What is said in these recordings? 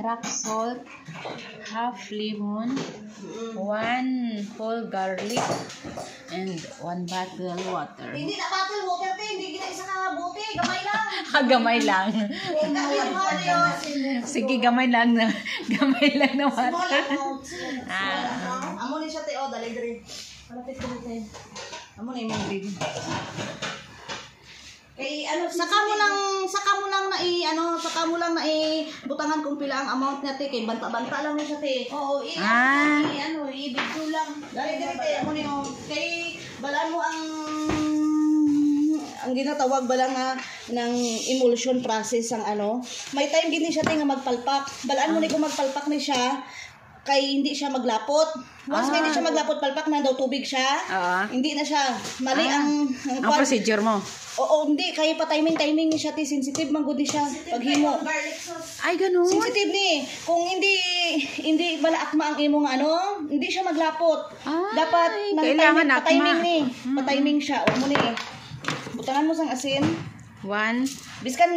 Rock salt, half lemon, 1 whole garlic, and 1 bottle water. Hindi na bottle water, hindi gina isa ka bote, gamay lang. Gamay lang. Sige, gamay lang na water. Amo ni siya te, dali diri. Malapit ko dito. Amo na yung big. Kay saka mo lang na butangan kung pila ang amount niya te, kay banta-banta lang niya te. Oo, ibig ko lang. Dali diri te, amo ni kay balaan mo ang ginatawag bala nga ng emulsion process ang may time gini siya te nga magpalpak. Balaan mo ni kung magpalpak ni siya kay hindi siya maglapot. Once hindi siya maglapot, palpak na daw tubig siya. Hindi na siya. Mali ang procedure mo. Oo, hindi. Kaya pa timing ni siya. Sensitive man gud siya. Paghimo. Ay, ganun. Sensitive ni. Kung hindi bala akma ang imong hindi siya maglapot. Dapat kailangan akma. Pa-timing ni. Pa-timing siya. O mo ni. Butangan mo sang asin. 1. Biskan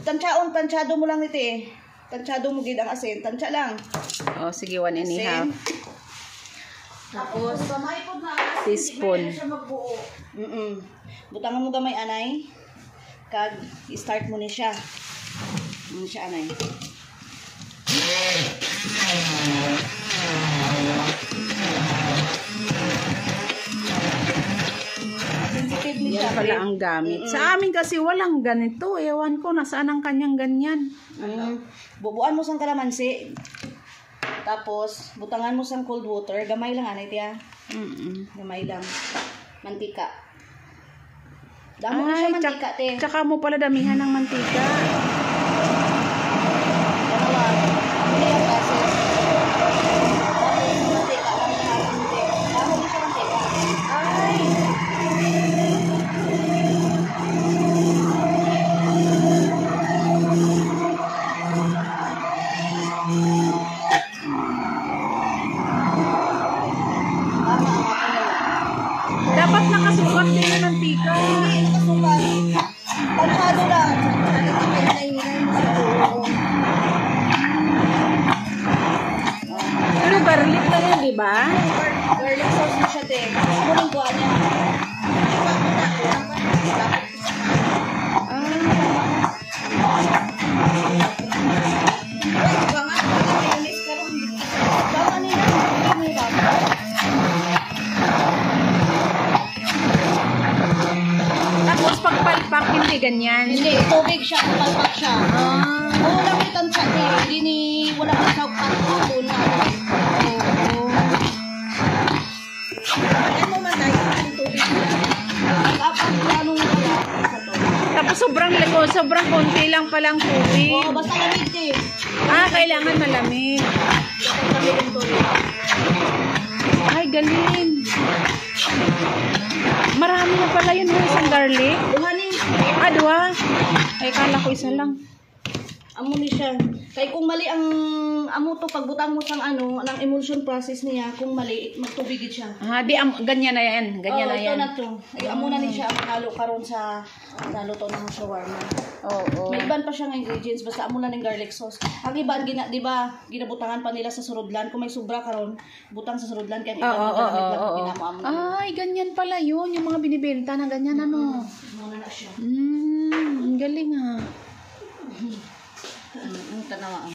tansyado mo lang nito eh. Tansyado mo gid ang asin. Tansya lang. Oh, sige, 1.5. Tapos, teaspoon. Butangan mo gamay, anay. Kag, i-start mo ni siya. Ano siya, anay. Sensitive ni siya. Yan pala ang gamit. Sa amin kasi walang ganito. Ewan ko, nasaan ang kanyang ganyan. Bubuan mo sang kalamansi. Tapos, butangan mo sang cold water. Gamay lang, anay tiya. Gamay lang. Mantika. Damo na siya mantika, te. Tsaka mo pala damihan ng mantika. Dalawa. Hindi yung process. Tapos, mantika lang na natin, te. Damo na siya mantika. Ay! Dapat nakasukat din yung mantika. Hindi, nakasukat. Tansyado lang. Pero garlic na yun, di ba? Garlic sauce na siya, te. Muling buwan niya. Tapos pagpalpak, hindi ganyan. Hindi, tubig siya, palpak siya. Oo lang yung tansya, te. Wala pa siya pato na. Ano man tayo, yung tubig siya. Tapos, anong wala. Tapos sobrang konti lang palang tubig. Oo, basta lamig, te. Kailangan malamig. Dapat lamig yung tubig. Ay, galing. Marami na pala yun, isang garlic. Duhanin. Dua. Ay, kala ko isa lang. Amo ni siya. Kay kung mali ang amo to pagbutang mo sang ng emulsion process niya, kung mali magtubigid siya. Ganyan na yan. Ganyan na yan. Ito na to. Ay, amo na ni siya ang halo karon sa naluto ng shawarma. Oo. May iban pa siya ng ingredients basta amo na ng garlic sauce. Ang iban di ba ginabutangan pa nila sa surudlan kung may sobra karon, butang sa surudlan kaya ginamo. Ay, ganyan pala yun, yung mga binibenta na ganyan Muna na siya. Galing ha. Tanawa.